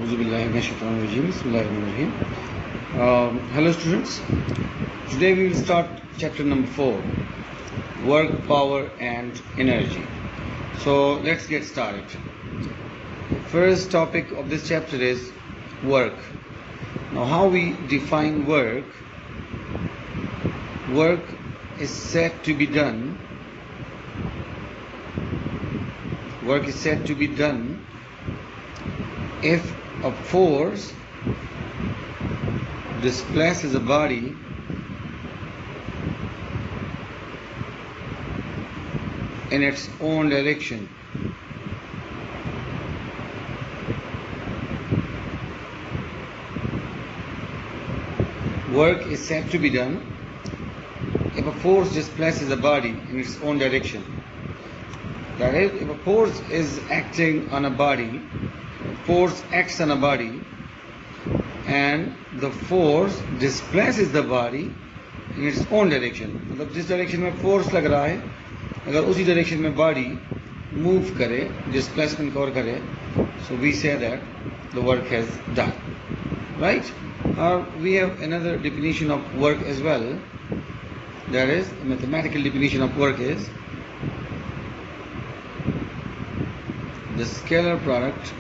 Hello students, today we will start chapter number 4, work, power and energy. So let's get started. First topic of this chapter is work. Now how we define work? Work is said to be done. Work is said to be done if a force displaces a body in its own direction. Work is said to be done if a force displaces a body in its own direction. That is, if a force is acting on a body, force acts on a body and the force displaces the body in its own direction. मतलब जिस direction में force लग रहा है अगर उसी direction में body move करे, डिस्प्लेसमेंट कवर करे, so we say that the work has done, right? We have another definition of work as well. That is, a mathematical definition of work is the scalar product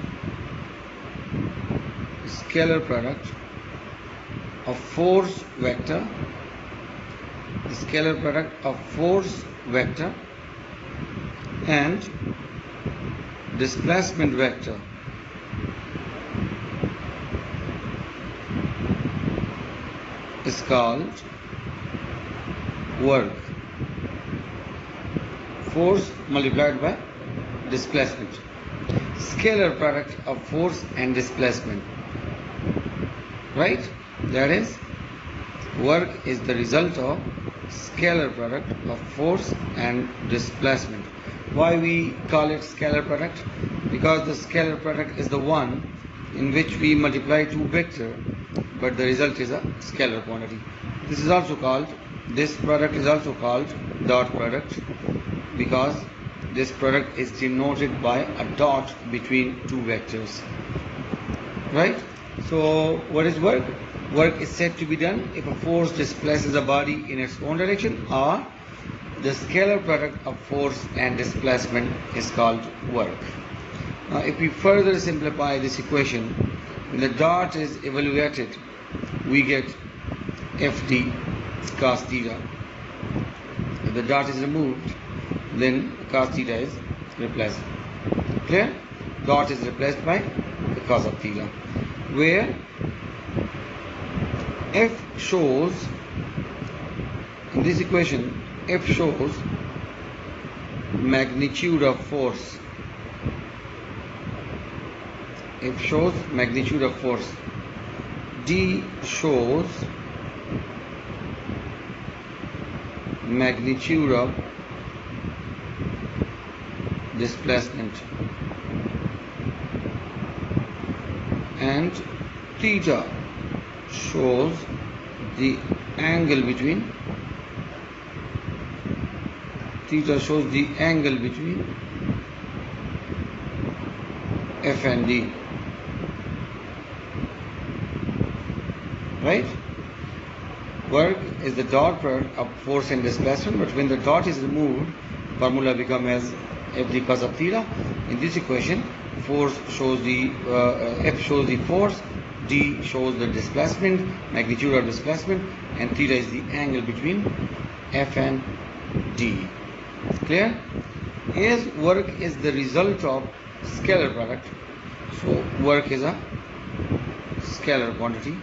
of force vector, and displacement vector is called work. Force multiplied by displacement. Scalar product of force and displacement. Right? That is, work is the result of scalar product of force and displacement. Why we call it scalar product? Because the scalar product is the one in which we multiply two vectors, but the result is a scalar quantity. This product is also called dot product because this product is denoted by a dot between two vectors. Right? So what is work? Work is said to be done if a force displaces a body in its own direction, or the scalar product of force and displacement is called work. Now if we further simplify this equation, when the dot is evaluated, we get Fd cos theta. If the dot is removed, then cos theta is replaced. Clear? Dot is replaced by the cos of theta, where F shows, in this equation, F shows magnitude of force. F shows magnitude of force. D shows magnitude of displacement, and theta shows the angle between F and D. Right? Work is the dot product of force and displacement, but when the dot is removed, formula becomes as Fd cos of theta. In this equation, force shows the F shows the force, D shows the displacement, magnitude of displacement, and theta is the angle between F and D. Clear? As work is the result of scalar product, so work is a scalar quantity.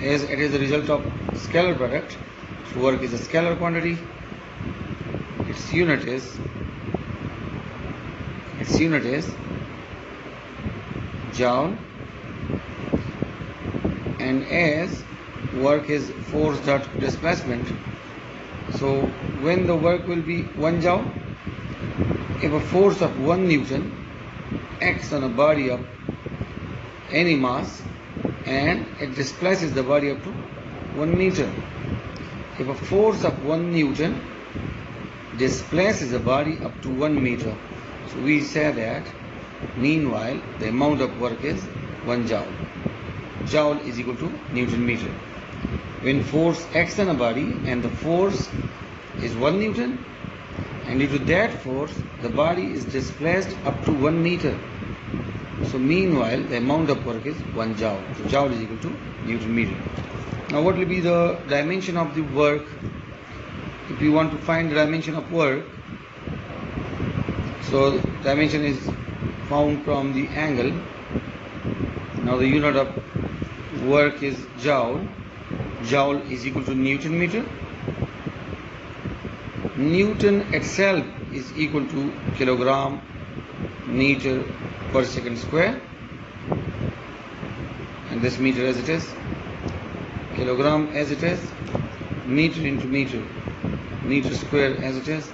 As it is the result of scalar product, so work is a scalar quantity. Its unit is joule, and as work is force dot displacement, so when the work will be 1 joule, if a force of 1 Newton acts on a body of any mass and it displaces the body up to 1 meter. If a force of 1 Newton displaces a body up to 1 meter, so we say that Meanwhile, the amount of work is 1 joule. Joule is equal to Newton meter. When force acts on a body and the force is 1 Newton, and due to that force the body is displaced up to 1 meter. So meanwhile the amount of work is 1 joule. So joule is equal to Newton meter. Now what will be the dimension of the work? If you want to find the dimension of work, so dimension is found from the angle. Now the unit of work is joule. Joule is equal to Newton meter. Newton itself is equal to kilogram meter per second square, and this meter as it is, kilogram as it is, meter into meter, meter square as it is,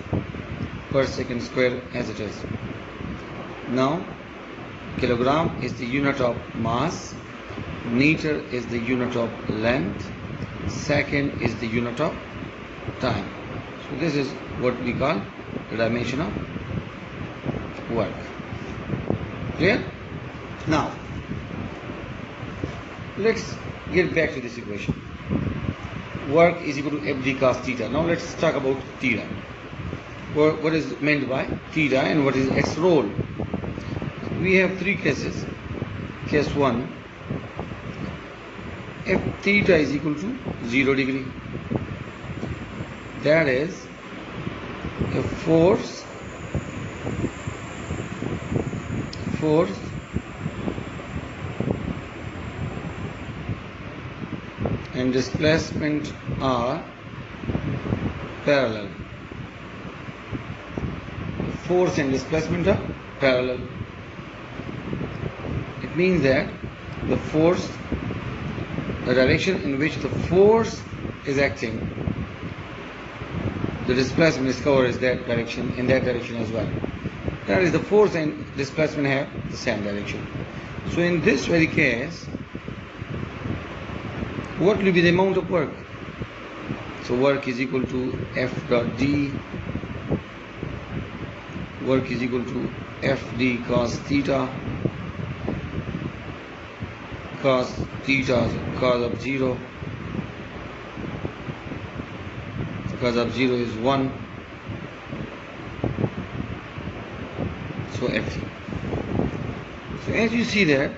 per second square as it is. Now kilogram is the unit of mass, meter is the unit of length, second is the unit of time. So this is what we call the dimension of work. Clear? Now let's get back to this equation. Work is equal to FD cos theta. Now let's talk about theta. What is meant by theta and what is its role? We have three cases. Case 1, if theta is equal to 0 degree, that is a force and displacement are parallel. Force and displacement are parallel. It means that the direction in which the force is acting, the displacement is covered in that direction as well. That is, the force and displacement have the same direction. So in this very case, what will be the amount of work? So work is equal to F dot D. Work is equal to FD cos theta. Cos theta is cos of 0. Cos of 0 is 1. So FD. So as you see that,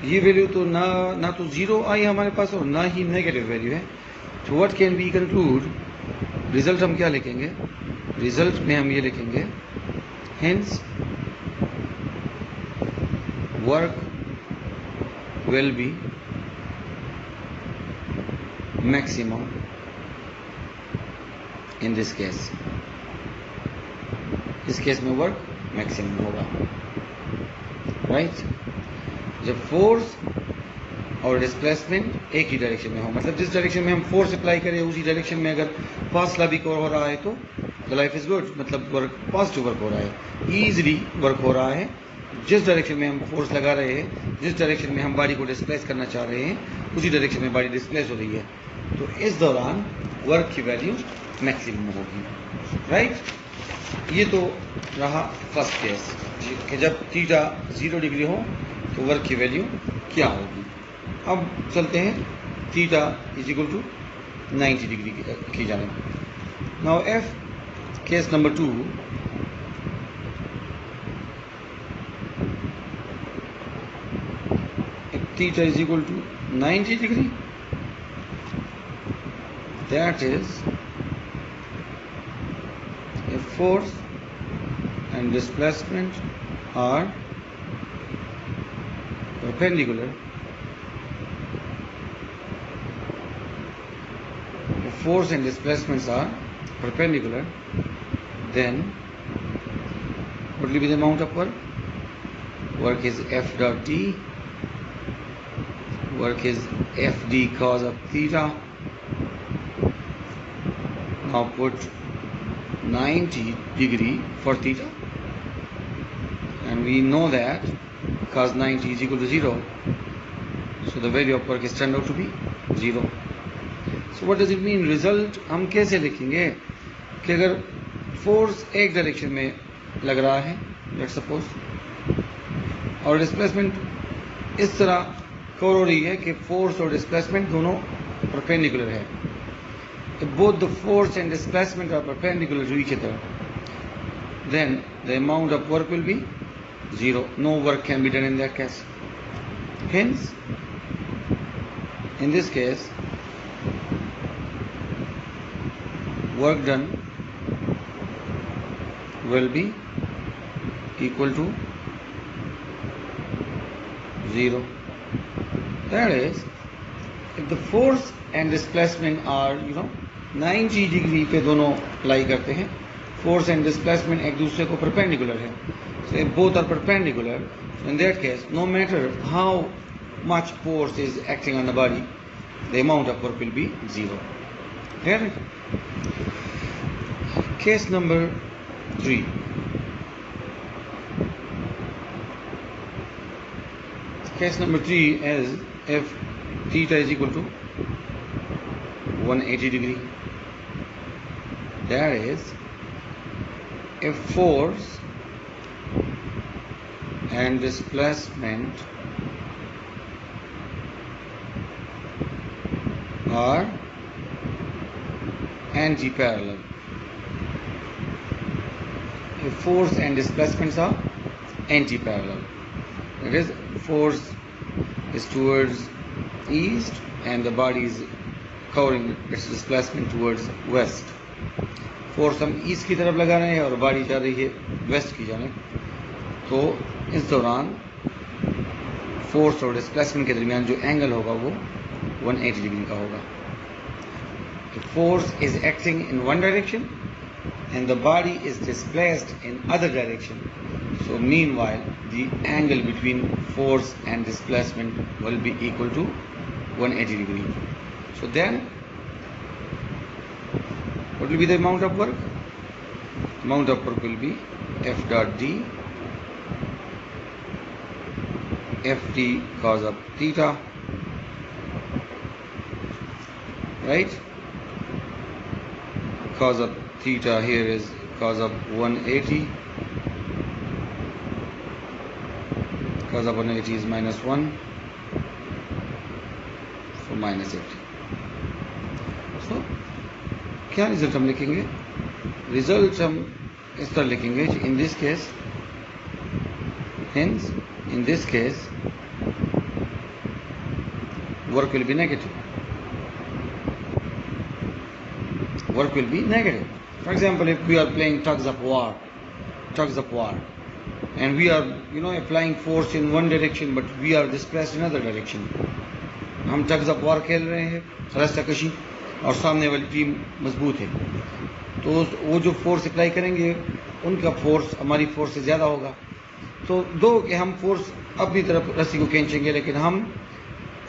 ये value तो ना तो zero आई हमारे पास और ना ही negative value है. तो what can we conclude? Result हम क्या लिखेंगे? रिजल्ट में हम ये लिखेंगे, hence work will be maximum in this case. इस केस में वर्क मैक्सिमम होगा, राइट? जब फोर्स और डिस्प्लेसमेंट एक ही डायरेक्शन में हो, मतलब जिस डायरेक्शन में हम फोर्स अप्लाई करें उसी डायरेक्शन में अगर फासला भी कवर हो रहा है तो द लाइफ इज गुड, मतलब वर्क पॉजिटिव वर्क हो रहा है, ईजिली वर्क हो रहा है. जिस डायरेक्शन में हम फोर्स लगा रहे हैं, जिस डायरेक्शन में हम बॉडी को डिस्प्लेस करना चाह रहे हैं, उसी डायरेक्शन में बॉडी डिस्प्लेस हो रही है, तो इस दौरान वर्क की वैल्यू मैक्सिमम होगी, राइट? ये तो रहा फर्स्ट केस कि जब थीटा 0 डिग्री हो तो वर्क की वैल्यू क्या होगी. अब चलते हैं theta is equal to 90 degree की जाने. Now if case number 2, if theta is equal to 90 degree, that is if force and displacement are perpendicular, if force and displacements are perpendicular, then what will be the amount of work? Work is F dot D. Work is FD cos of theta. Now put 90 degree for theta, and we know that cos 90 is equal to 0, so the value of work is turned out to be 0. So what does it mean? Result हम कैसे लिखेंगे कि अगर force एक direction में लग रहा है लेट्स सपोज, और डिस्प्लेसमेंट इस तरह कवर हो रही है कि फोर्स और डिस्प्लेसमेंट दोनों परपेंडिकुलर है. If both the force and displacement are perpendicular to each other, then the amount of work will be zero. No work can be done in that case. Hence, in this case, work done will be equal to zero. That is, if the force and displacement are 90 degree पे दोनों लाई करते हैं, force and displacement एक दूसरे को perpendicular है. So if both are perpendicular, so in that case, no matter how much force is acting on the body, the amount of work will be zero. Get it? Case number 3. Case number 3 is if theta is equal to 180 degree. That is, if force and displacement are anti-parallel. If force and displacements are anti-parallel, that is, force is towards east and the body is covering its displacement towards west. Force हम east की तरफ लगा रहे हैं और body जा रही है वेस्ट की जाने. तो इस दौरान फोर्स और डिस्प्लेसमेंट के दरमियान जो एंगल होगा वो 180 डिग्री का होगा. Force is acting in one direction and the body is displaced in other direction. So meanwhile, the angle between force and displacement will be equal to 180 degree. So then, what will be the amount of work? Amount of work will be F dot D, Ft cos of theta, right? Cos of theta here is cos of 180. Cos of 180 is minus 1. So minus 80. So क्या result हम लिखेंगे? Result हम इस तरह लिखेंगे, in this case, hence in this case work will be negative. Work will be negative. For example, if we are playing tugs of war, and we are, applying force in one direction, but we are displaced in another direction. हम tugs of war खेल रहे हैं, रस्साकशी, और सामने वाली team मजबूत है, तो वो जो फोर्स अप्लाई करेंगे उनका फोर्स हमारी फोर्स से ज़्यादा होगा. तो दो कि हम फोर्स अपनी तरफ रस्सी को खींचेंगे, लेकिन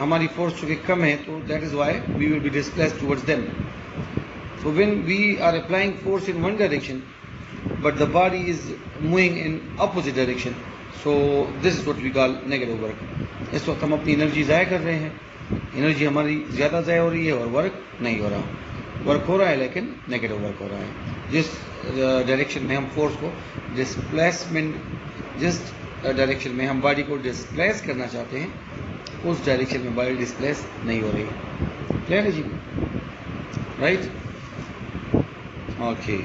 हमारी फोर्स चूँकि कम है, तो that is why we will be displaced towards them. So when we are applying force in one direction, but the body is moving in opposite direction, so this is what we call negative work. इस वक्त हम अपनी energy ज़ाया कर रहे हैं, energy हमारी ज़्यादा ज़ाया हो रही है और वर्क नहीं हो रहा. वर्क हो रहा है लेकिन नेगेटिव वर्क हो रहा है. जिस डायरेक्शन में हम फोर्स को जिस डायरेक्शन में हम बॉडी को डिस्प्लेस करना चाहते हैं, उस डायरेक्शन में बॉडी डिस्प्लेस नहीं हो रही. क्लियर है जी? राइट? ओके.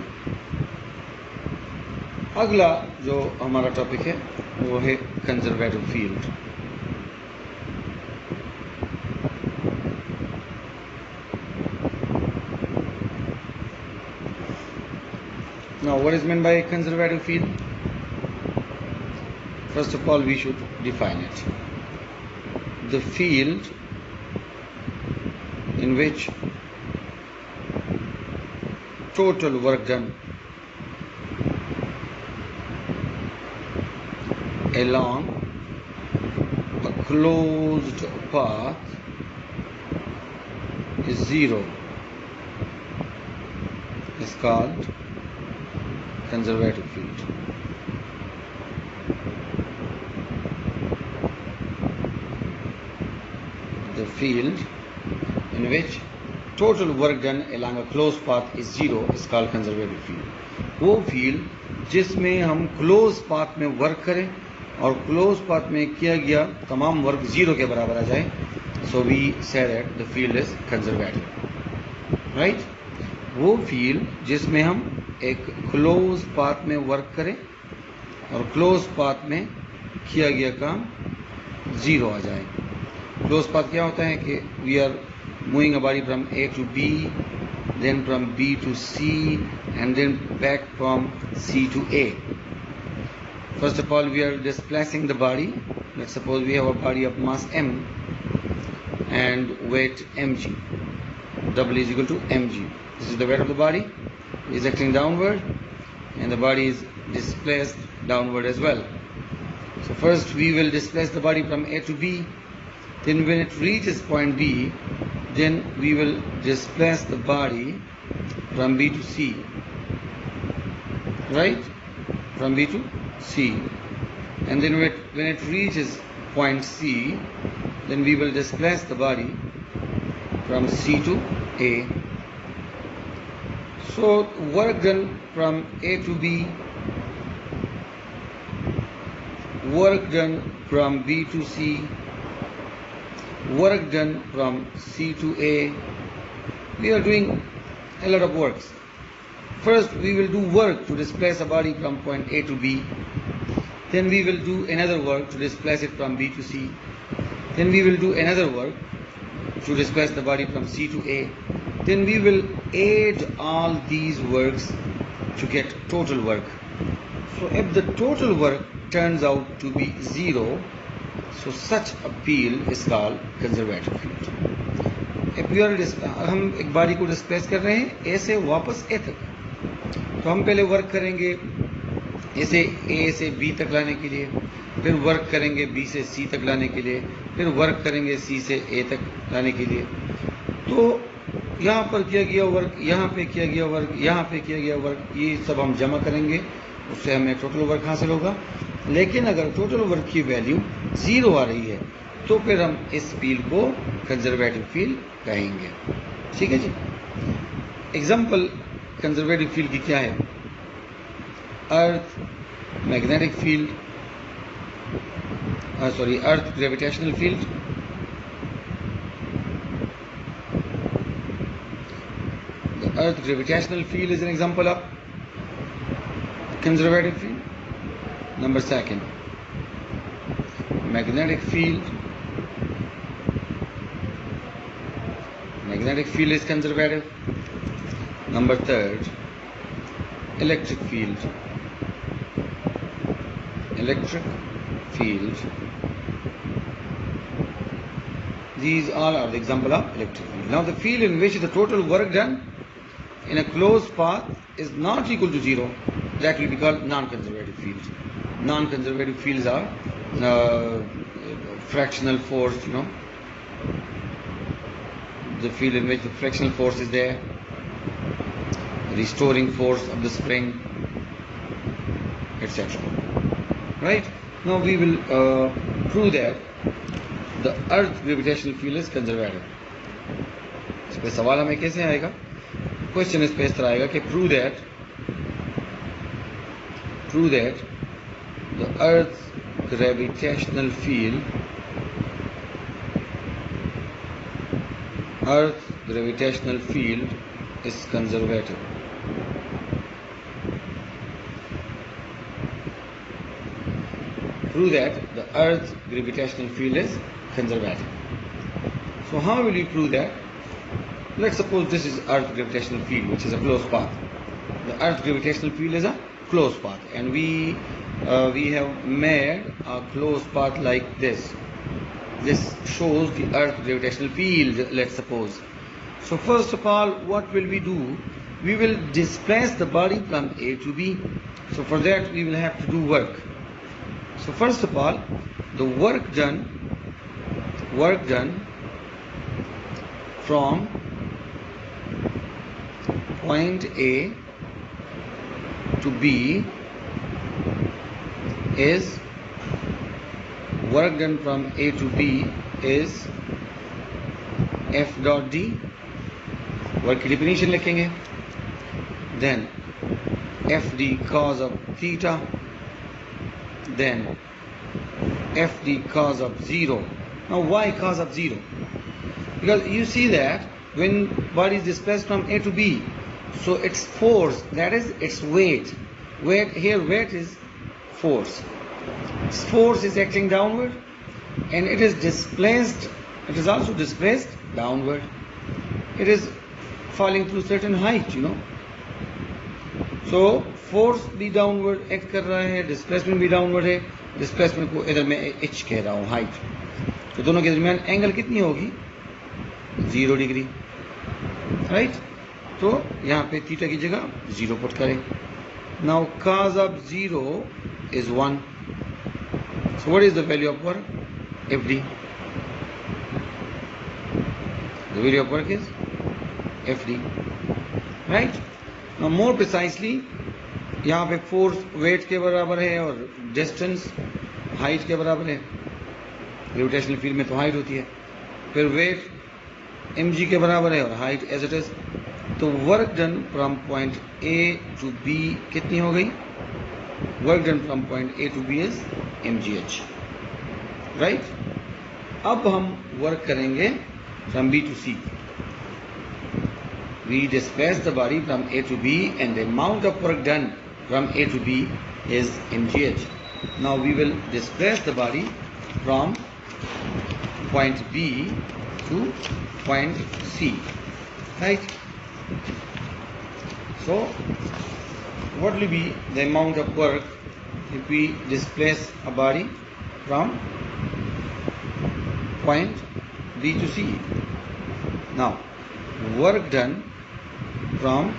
अगला जो हमारा टॉपिक है वो है conservative field. Now, what is meant by conservative field? First of all, we should define it. The field in which total work done along a closed path is zero is called conservative field. The field in which total work done along a closed path is zero is called conservative field. वो field जिसमें हम close path में work करें और close path में किया गया तमाम वर्क 0 के बराबर आ जाए. So we say that the field is conservative. Right, वो फील्ड जिसमें हम एक क्लोज पाथ में वर्क करें और क्लोज पाथ में किया गया काम 0 आ जाए. क्लोज पाथ क्या होता है कि we are moving a body from A to B, then from B to C, and then back from C to A. First of all, we are displacing the body. Let's suppose we have a body of mass M and weight mg. W is equal to mg. This is the weight of the body. It is acting downward, and the body is displaced downward as well. So first we will displace the body from A to B. Then when it reaches point B, then we will displace the body from B to C. Right? From B to C. And then when it reaches point C, then we will displace the body from C to A. So work done from A to B, work done from B to C, work done from C to A. We are doing a lot of works. First we will do work to displace a body from point A to B. Then we will do another work to displace it from B to C. Then we will do another work to displace the body from C to A. Then we will add all these works to get total work. So if the total work turns out to be 0, so such a field is called conservative field. If we are हम एक body को displace कर रहे हैं A से वापस A तक, तो हम पहले वर्क करेंगे इसे A से B तक लाने के लिए, फिर वर्क करेंगे B से C तक लाने के लिए, फिर वर्क करेंगे C से A तक लाने के लिए. तो यहाँ पर किया गया वर्क, यहाँ पे किया गया वर्क, यहाँ पे किया गया वर्क, ये सब हम जमा करेंगे, उससे हमें टोटल वर्क हासिल होगा. लेकिन अगर टोटल वर्क की वैल्यू 0 आ रही है तो फिर हम इस फील्ड को कंजर्वेटिव फील्ड कहेंगे. ठीक है जी. एग्जाम्पल कंजर्वेटिव फील्ड की क्या है? Earth magnetic field, earth gravitational field, the earth gravitational field is an example of conservative field. Number second, magnetic field. Magnetic field is conservative. Number third, electric field. Electric field. These all are the example of electric field. Now the field in which the total work done in a closed path is not equal to 0, that will be called non-conservative fields. Non-conservative fields are fractional force, the field in which the fractional force is there, restoring force of the spring, etc. Right? Now we will prove that the earth gravitational field is conservative. इस पे सवाल हमें कैसे आएगा? Question इस पे इस तरह आएगा कि prove that the earth's gravitational field is conservative. Prove that the earth's gravitational field is conservative. So how will you prove that? Let's suppose this is earth's gravitational field, which is a closed path. The earth's gravitational field is a closed path, and we have made a closed path like this. This shows the earth's gravitational field, let's suppose. So first of all, what will we do? We will displace the body from A to B. So for that we will have to do work. So first of all, the work done from point A to B is work done from A to B is F dot D. Work की definition लिखेंगे. Then FD cos of theta, then FD cos of 0. Now why cos of 0? Because you see that when body is displaced from A to B, so its force, that is its weight. Weight is force. Its force is acting downward, and it is displaced. It is also displaced downward. It is falling through certain height, So force भी downward act कर रहा है, displacement भी downward है. Displacement को इधर मैं h कह रहा हूँ, height. तो दोनों के दरमियान एंगल कितनी होगी? 0 डिग्री, राइट? तो यहाँ पे थीटा की जगह 0 पुट करें. Now cos of 0 is 1. So what is the value of work? FD. The value of work is FD, right? Now more precisely, यहाँ पे फोर्स वेट के बराबर है और डिस्टेंस हाइट के बराबर है. ग्रेविटेशनल फील्ड में तो हाइट होती है, फिर वेट mg के बराबर है और हाइट एज इट इज. तो work done from point A to B कितनी हो गई? Work done from point A to B is mgh, right? अब हम वर्क करेंगे from B to C. We displace the body from A to B, and the amount of work done from A to B is mgh. Now we will displace the body from point B to point C, right? So what will be the amount of work if we displace a body from point B to C? Now work done from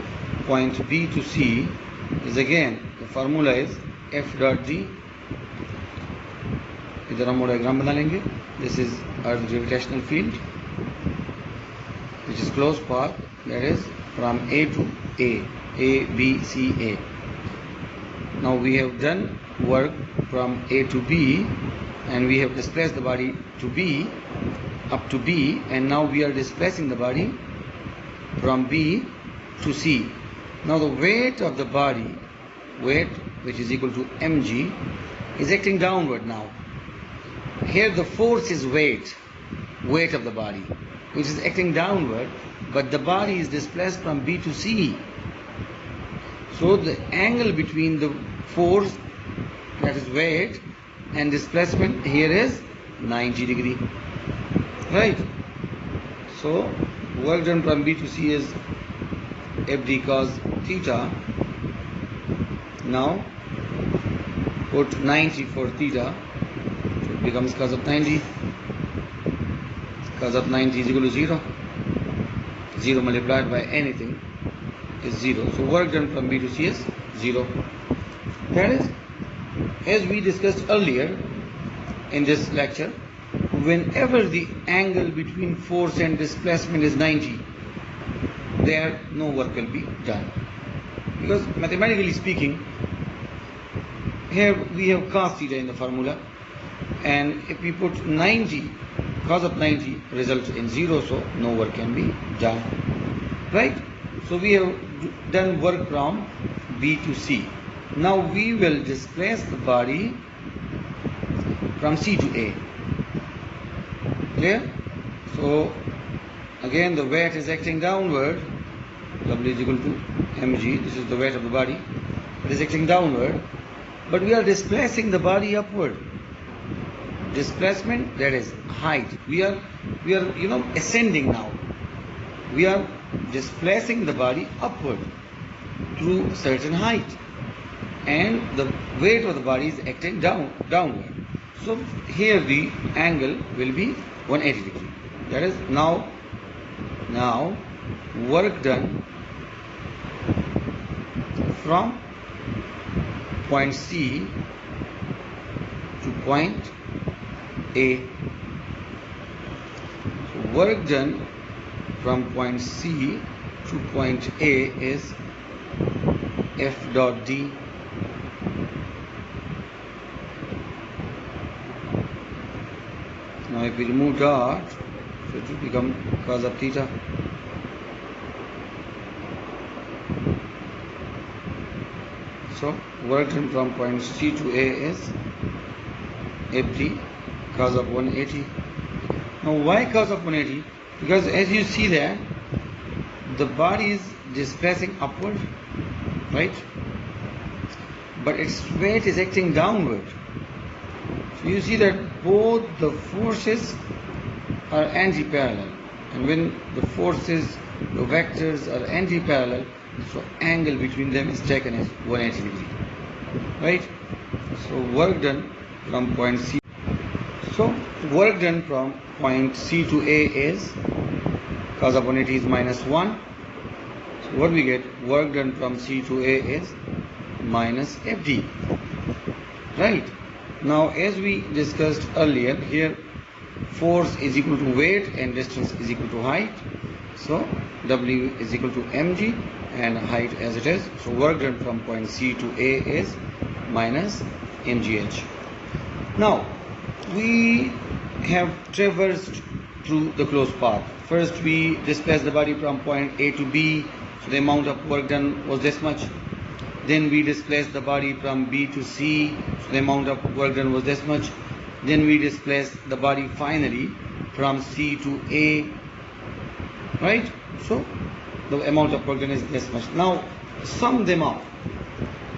point B to C is, again, the formula is F dot D. इधर हम diagram बना लेंगे. This is Earth gravitational field, which is closed path, that is from A to A, B, C, A. Now we have done work from A to B, and we have displaced the body to B, up to B, and now we are displacing the body from B to C. Now the weight of the body, weight which is equal to mg, is acting downward now. Here the force is weight of the body, which is acting downward, but the body is displaced from B to C. So the angle between the force, that is weight, and displacement here is 90 degree, right? So work done from B to C is FD cos theta. Now put 90 for theta, so it becomes cos of 90. Cos of 90 is equal to 0. 0 multiplied by anything is 0. So work done from B to C is 0. That is, as we discussed earlier in this lecture, whenever the angle between force and displacement is 90, there no work will be done. Because mathematically speaking, here we have cos theta in the formula, and if we put 90, cos of 90 results in 0, so no work can be done, right? So we have done work from B to C. Now we will displace the body from C to A. Clear? So again the weight is acting downward. W is equal to mg. This is the weight of the body. It is acting downward, but we are displacing the body upward. Displacement, that is height. We are ascending now. We are displacing the body upward through certain height, and the weight of the body is acting downward. So here the angle will be 180 degree. That is now work done from point C to point A. So work done from point C to point A is F dot D. Now if we remove dot, so it will become cos of theta. So work done from point C to A is FD cos of 180. Now why cos of 180? Because as you see that the body is displacing upward, right? But its weight is acting downward. So you see that both the forces are anti-parallel, and when the forces, the vectors are anti-parallel, so angle between them is taken as 180 degree, right? So work done from point C. So work done from point C to A is cos of 180 is -1. So what we get? Work done from C to A is minus FD, right? Now as we discussed earlier, here force is equal to weight and distance is equal to height. So W is equal to mg and height as it is. So work done from point C to A is minus mgh. Now we have traversed through the closed path. First we displaced the body from point A to B, so the amount of work done was this much. Then we displaced the body from B to C, so the amount of work done was this much. Then we displaced the body finally from C to A, right? So the amount of work done is this much. Now sum them up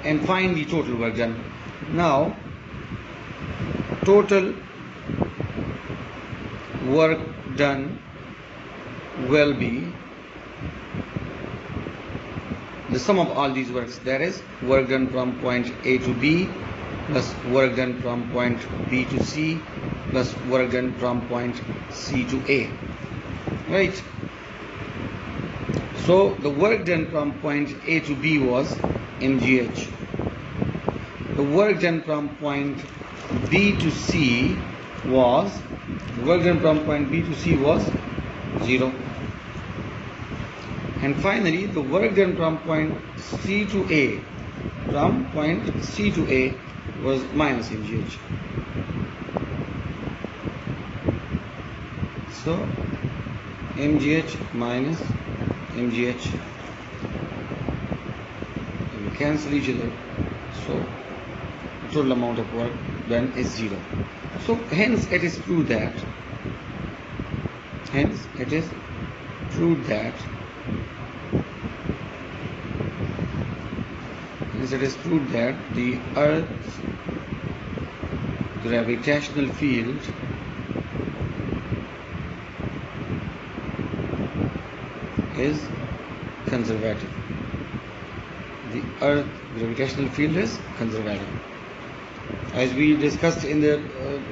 and find the total work done. Now total work done will be the sum of all these works, that is work done from point A to B plus work done from point B to C plus work done from point C to A, right? So the work done from point A to B was mgh. The work done from point B to C was 0. And finally the work done from point C to A was minus mgh. So mgh minus mgh, we cancel each other, so total amount of work done is 0. So hence it is proved that the Earth's gravitational field is conservative. The Earth gravitational field is conservative. As we discussed in the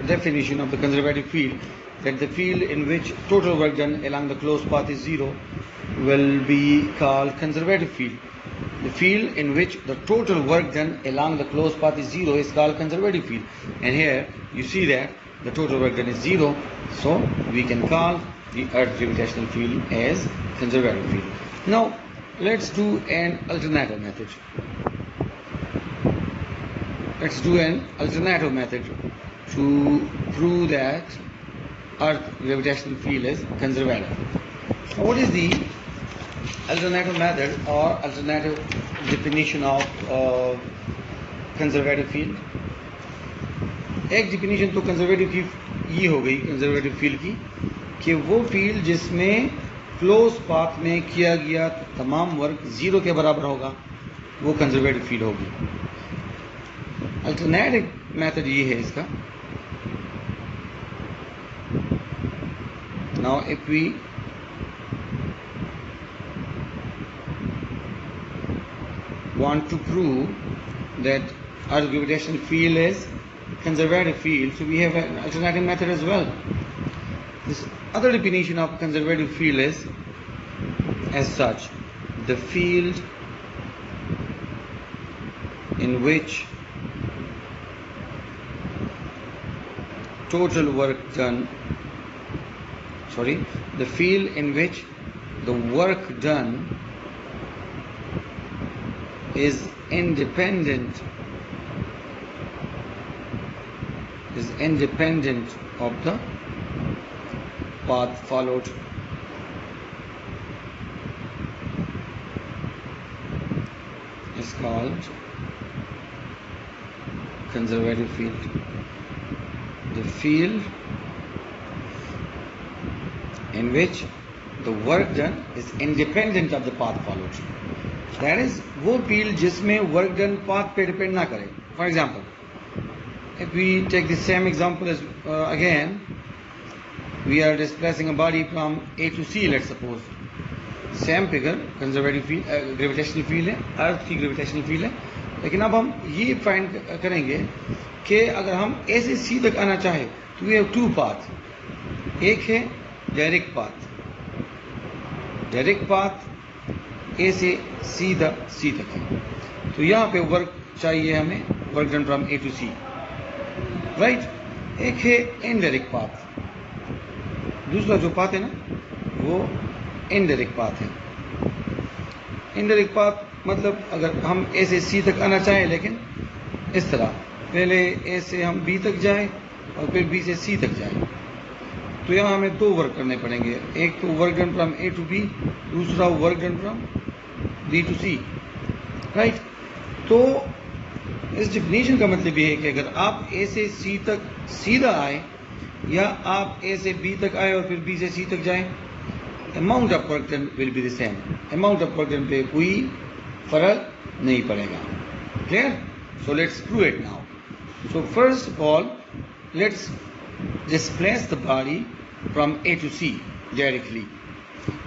definition of the conservative field, that the field in which total work done along the closed path is 0 will be called conservative field. The field in which the total work done along the closed path is 0 is called conservative field. And here you see that the total work done is 0, so we can call the Earth gravitational field as conservative field. Now let's do an alternative method. Let's do an alternative method to prove that Earth gravitational field is conservative. Now, what is the alternative method or alternative definition of conservative field? एक definition तो conservative की ये हो गई conservative field की कि वो field जिसमें close path में किया गया तमाम वर्क 0 के बराबर होगा वो conservative field होगी. Alternative method ये है इसका. Now if we want to prove that Earth gravitational field is conservative field, so we have an alternative method as well. This other definition of conservative field is as such: the field in which total work done, the field in which the work done is independent of the path followed. Is called conservative field. The field in which the work done is independent of the path followed. That is, वो field जिसमें work done path पे depend ना करे. For example, if we take the same example as again, we are displacing a body from A to C, let's suppose. Same figure, conservative field, gravitational field है, अर्थ की gravitational field है. लेकिन अब हम ये फाइंड करेंगे कि अगर हम A से C तक आना चाहे तो we have two paths. एक है direct path. Direct path A से सीधा C तक है. तो यहाँ पे वर्क चाहिए हमें, work done from A to C, right. एक है इनडायरेक्ट पाथ. दूसरा जो पाथ है ना वो इनडायरेक्ट पाथ है. इनडायरेक्ट पाथ मतलब अगर हम A से C तक आना चाहें, लेकिन इस तरह पहले A से हम B तक जाएं और फिर B से C तक जाएं, तो यहाँ हमें दो वर्क करने पड़ेंगे. एक तो work done from A to B, दूसरा work done from B to C, right. तो इस डिफिनेशन का मतलब ये है कि अगर आप A से C तक सीधा आए या आप A से B तक आए और फिर B से C तक जाएं, amount of work done will be the same. Amount of work done पे कोई फर्क नहीं पड़ेगा. Clear? So let's prove it now. So first of all let's displace the body from A to C directly.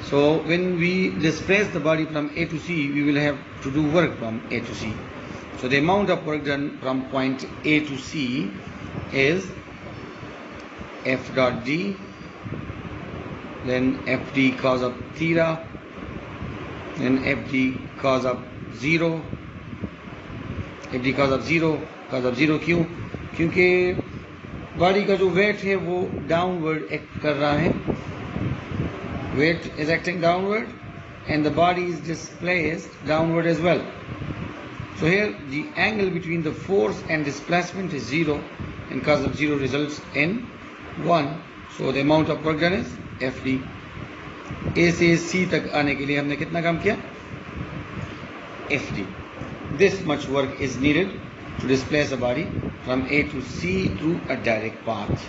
So when we displace the body from A to C, we will have to do work from A to C. So the amount of work done from point A to C is F dot D, then FD cos of theta, then FD cos of 0. FD cos of 0 क्यों? क्योंकि body का जो wait है वो downward act कर रहा है. Weight is acting downward and the body is displaced downward as well. So here the angle between the force and displacement is 0 and cos of 0 results in 1. So the amount of work done is FD. A से C तक आने के लिए हमने कितना काम किया? FD. This much work is needed to displace a body from A to C through a direct path.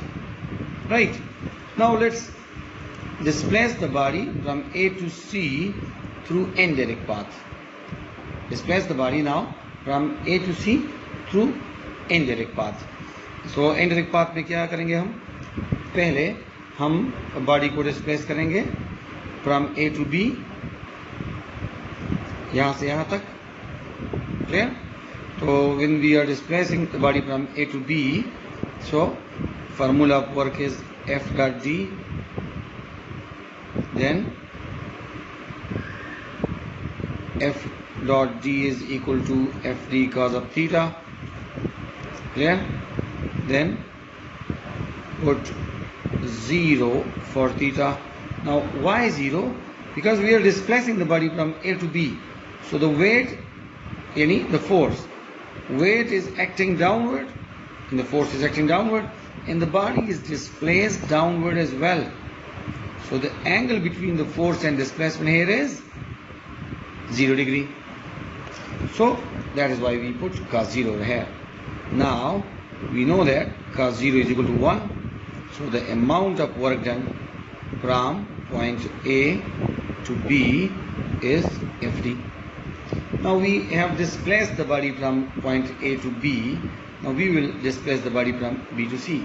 Right. Now let's displace the body from A to C through indirect path. Displace the body now from A to C through indirect path. So indirect path में क्या करेंगे हम? पहले हम body को displace करेंगे from A to B, यहाँ से यहाँ तक. Clear? So when we are displacing the body from A to B, so formula of work is F dot D, then F dot D is equal to FD cos of theta. Clear? Then put 0 for theta. Now why 0? Because we are displacing the body from A to B. So the weight, yani the force, weight is acting downward and the force is acting downward and the body is displaced downward as well. So the angle between the force and displacement here is 0 degree. So that is why we put cos 0 here. Now we know that cos 0 is equal to 1. So the amount of work done from point A to B is FD. Now we have displaced the body from point A to B. Now we will displace the body from B to C.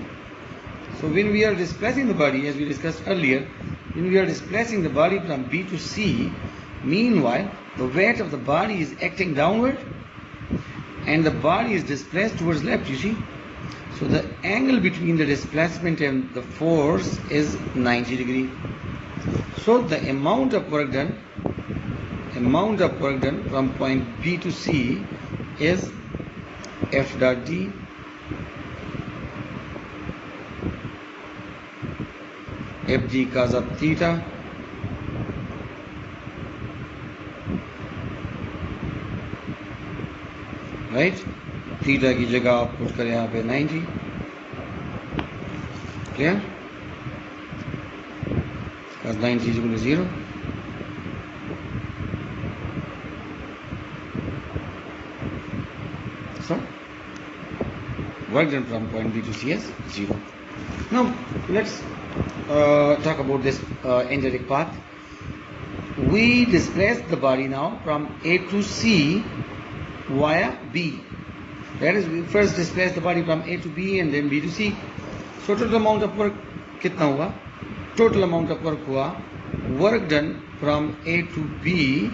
So when we are displacing the body, as we discussed earlier, when we are displacing the body from B to C, meanwhile the weight of the body is acting downward and the body is displaced towards left, you see. So the angle between the displacement and the force is 90 degree. So the amount of work done from point B to C is F dot D FD cos of theta right. Theta की जगह आप put करें यहाँ पे 90. Clear? cos 90 is equal to 0. So work done from point B to C as 0. Now let's talk about this indirect path. We displace the body now from A to C via B. That is, we first displace the body from A to B and then B to C. So total amount of work कितना हुआ? Total amount of work हुआ work done from A to B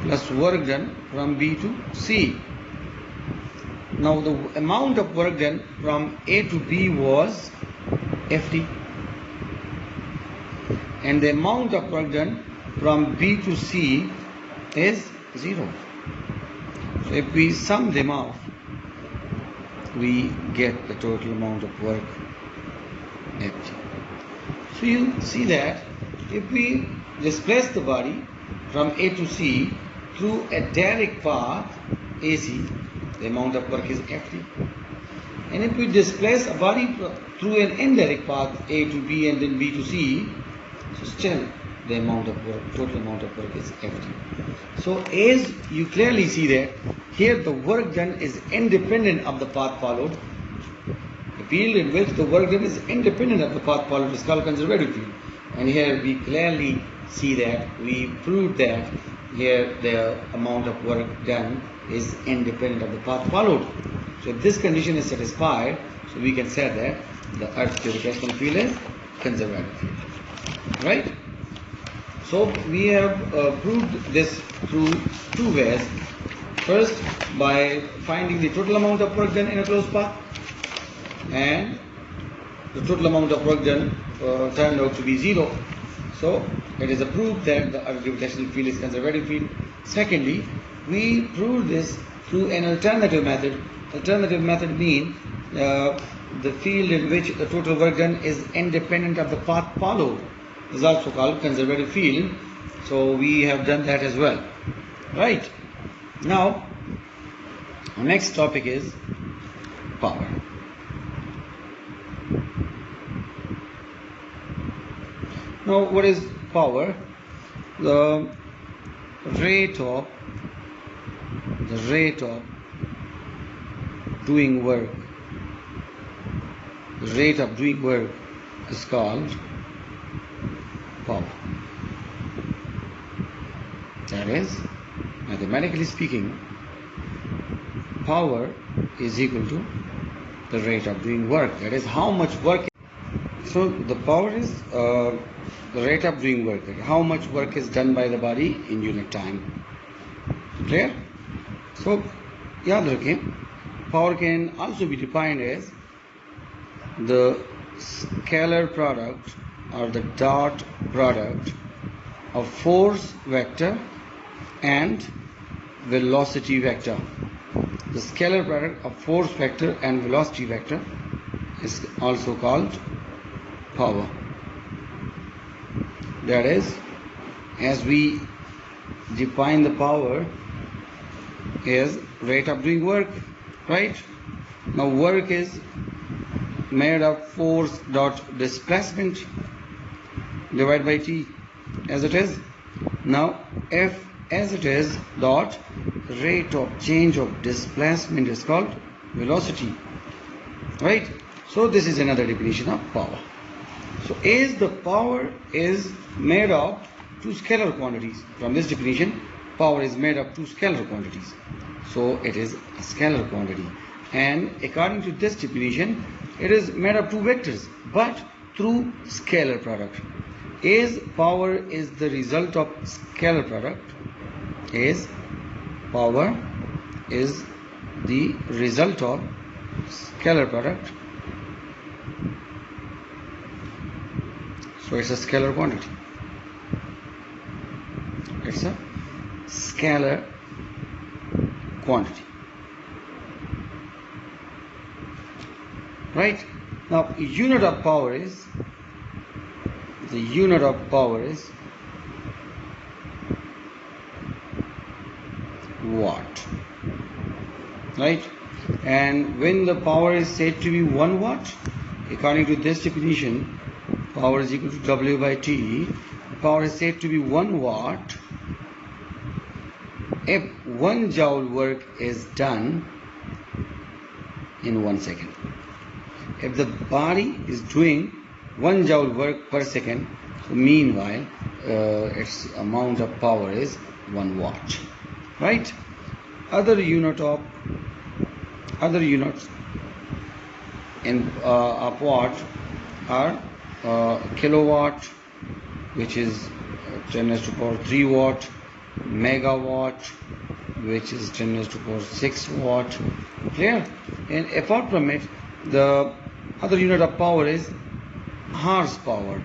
plus work done from B to C. Now the amount of work done from A to B was FD, and the amount of work done from B to C is 0. So if we sum them off, we get the total amount of work FD. So you see that if we displace the body from A to C through a direct path AC, the amount of work is FD. And if we displace a body through an indirect path A to B and then B to C, so still the amount of work, total amount of work is FD. So as you clearly see that here the work done is independent of the path followed. The field in which the work done is independent of the path followed is called conservative field. And here we clearly see that we proved that here the amount of work done is independent of the path followed. So if this condition is satisfied, so we can say that the Earth's gravitational field is conservative field. Right? So we have proved this through two ways. First, by finding the total amount of work done in a closed path, and the total amount of work done turned out to be 0. So it is a proof that the Earth's gravitational field is conservative field. Secondly, we proved this through an alternative method. Alternative method means the field in which the total work done is independent of the path followed is also called conservative field. So we have done that as well. Right. Now, our next topic is power. Now, what is power? The rate of doing work. The rate of doing work is called power. That is, mathematically speaking, power is equal to the rate of doing work. That is how much work. So the power is the rate of doing work. How much work is done by the body in unit time. Clear? So याद रखें, power can also be defined as the scalar product or the dot product of force vector and velocity vector. The scalar product of force vector and velocity vector is also called power. That is, as we define the power is rate of doing work, right? Now work is made of force dot displacement divided by T as it is. Now F as it is dot rate of change of displacement is called velocity, right? So this is another definition of power. So as the power is made of two scalar quantities, from this definition power is made of two scalar quantities, so it is a scalar quantity, and according to this definition it is made of two vectors but through scalar product. As power is the result of scalar product, as power is the result of scalar product, so it's a scalar quantity. It's a scalar quantity. Right? Now, unit of power is watt. Right? And when the power is said to be 1 watt, according to this definition, power is equal to W by T. Power is said to be 1 watt if 1 joule work is done in 1 second. If the body is doing 1 joule work per second, so meanwhile its amount of power is 1 watt, right? Other units in of watt are kilowatt, which is 10 raised to power 3 watt, megawatt, which is 10 raised to power 6 watt. Clear? And apart from it, the other unit of power is horsepower.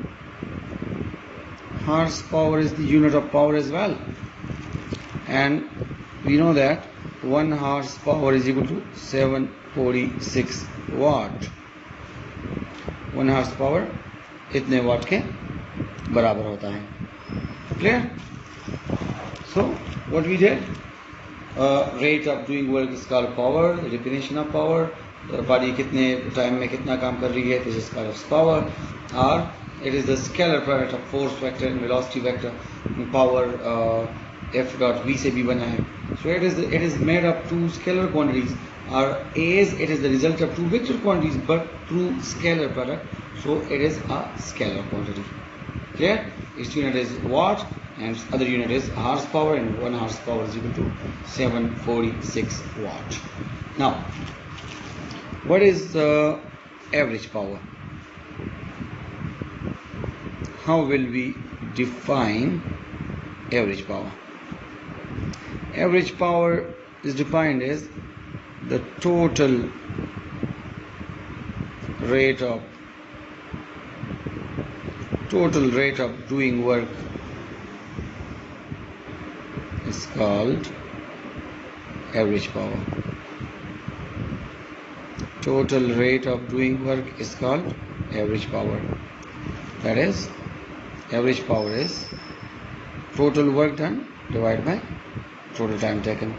Horsepower is the unit of power as well, and we know that 1 horsepower is equal to 746 watt. 1 horsepower इतने वाट के बराबर होता है. Clear? So what we did, rate of doing work is called power. The definition of power, body कितने time में कितना काम कर रही है, this is called as power. Or it is the scalar product of force vector and velocity vector. Power F dot V से भी बना है. So it is made of two scalar quantities. Or as it is the result of two vector quantities but through scalar product, so it is a scalar quantity. Clear? Its unit is watt and other unit is horsepower, and 1 horsepower is equal to 746 watt. Now, what is the average power? How will we define average power? Average power is defined as the total rate of doing work is called average power. Total rate of doing work is called average power. That is, average power is total work done divided by total time taken.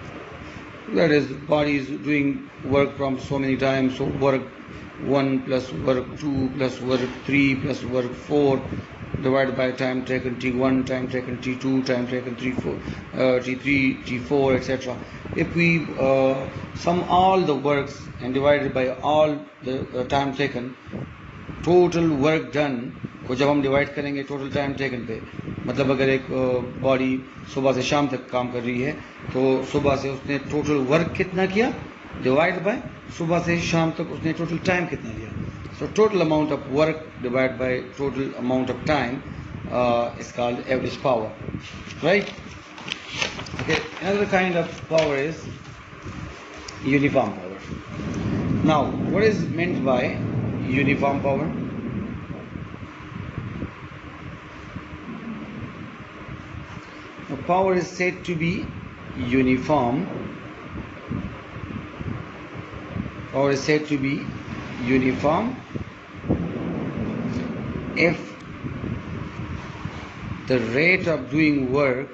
That is, body is doing work from so many times, so work 1 plus work 2 plus work 3 plus work 4 divided by time taken T1, time taken T2, time taken T3, T4, etc. If we sum all the works and divide it by all the time taken, total work done को जब हम divide करेंगे total time taken पे, मतलब अगर एक body सुबह से शाम तक काम कर रही है तो सुबह से उसने टोटल वर्क कितना किया डिवाइड बाय सुबह से शाम तक उसने टोटल टाइम कितना लिया. So total amount of work divide by total amount of time is called average power, right? Okay, another kind of power is uniform power. Now, what is meant by uniform power? Now, power is said to be uniform. Power is said to be uniform if the rate of doing work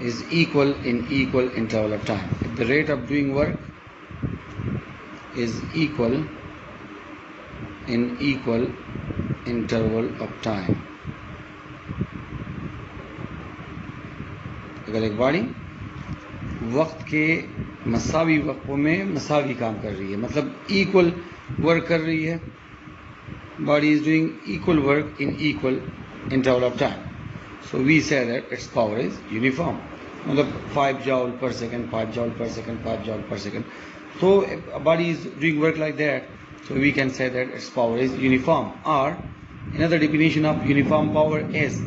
is equal in equal interval of time. If the rate of doing work is equal in equal interval of time. अगर एक body वक्त के मसावी वक्फों में मसावी काम कर रही है, मतलब इक्वल वर्क कर रही है, body is doing equal work in equal interval of time, so we say that its power is uniform. मतलब 5 joule per second, 5 joule per second, 5 joule per second. So if a body is doing work like that, so we can say that its power is uniform. Or another definition of uniform power is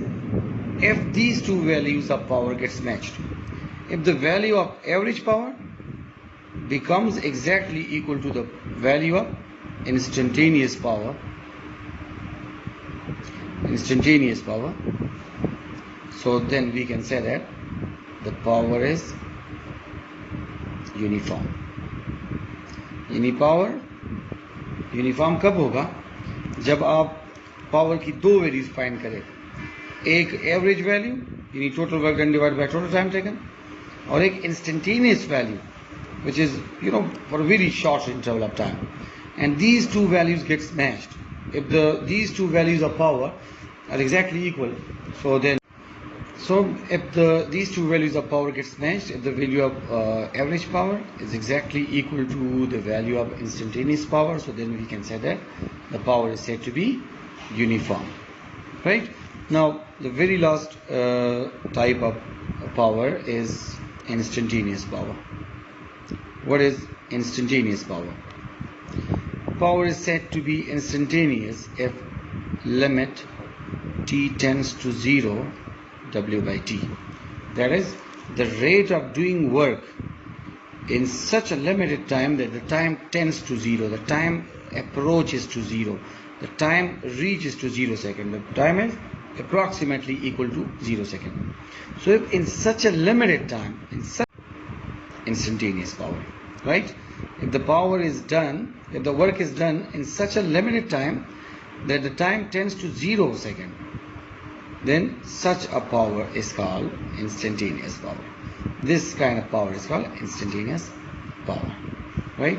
if these two values of power gets matched. If the value of average power becomes exactly equal to the value of instantaneous power, so then we can say that the power is uniform. Uniform कब होगा? जब आप power की दो values find करें, एक average value यानी total work done divide by total time taken, और एक instantaneous value which is for a very short interval of time, and these two values gets matched. If these two values of power are exactly equal, so So if these two values of power gets matched, if the value of average power is exactly equal to the value of instantaneous power, so then we can say that the power is said to be uniform, right? Now the very last type of power is instantaneous power. What is instantaneous power? Power is said to be instantaneous if limit t tends to 0 W by T. That is, the rate of doing work in such a limited time that the time tends to 0, the time approaches to 0, the time reaches to 0 second, the time is approximately equal to 0 second. So if in such a limited time, in such instantaneous power, right? If the power is done, if the work is done in such a limited time that the time tends to 0 second, then such a power is called instantaneous power. This kind of power is called instantaneous power, right?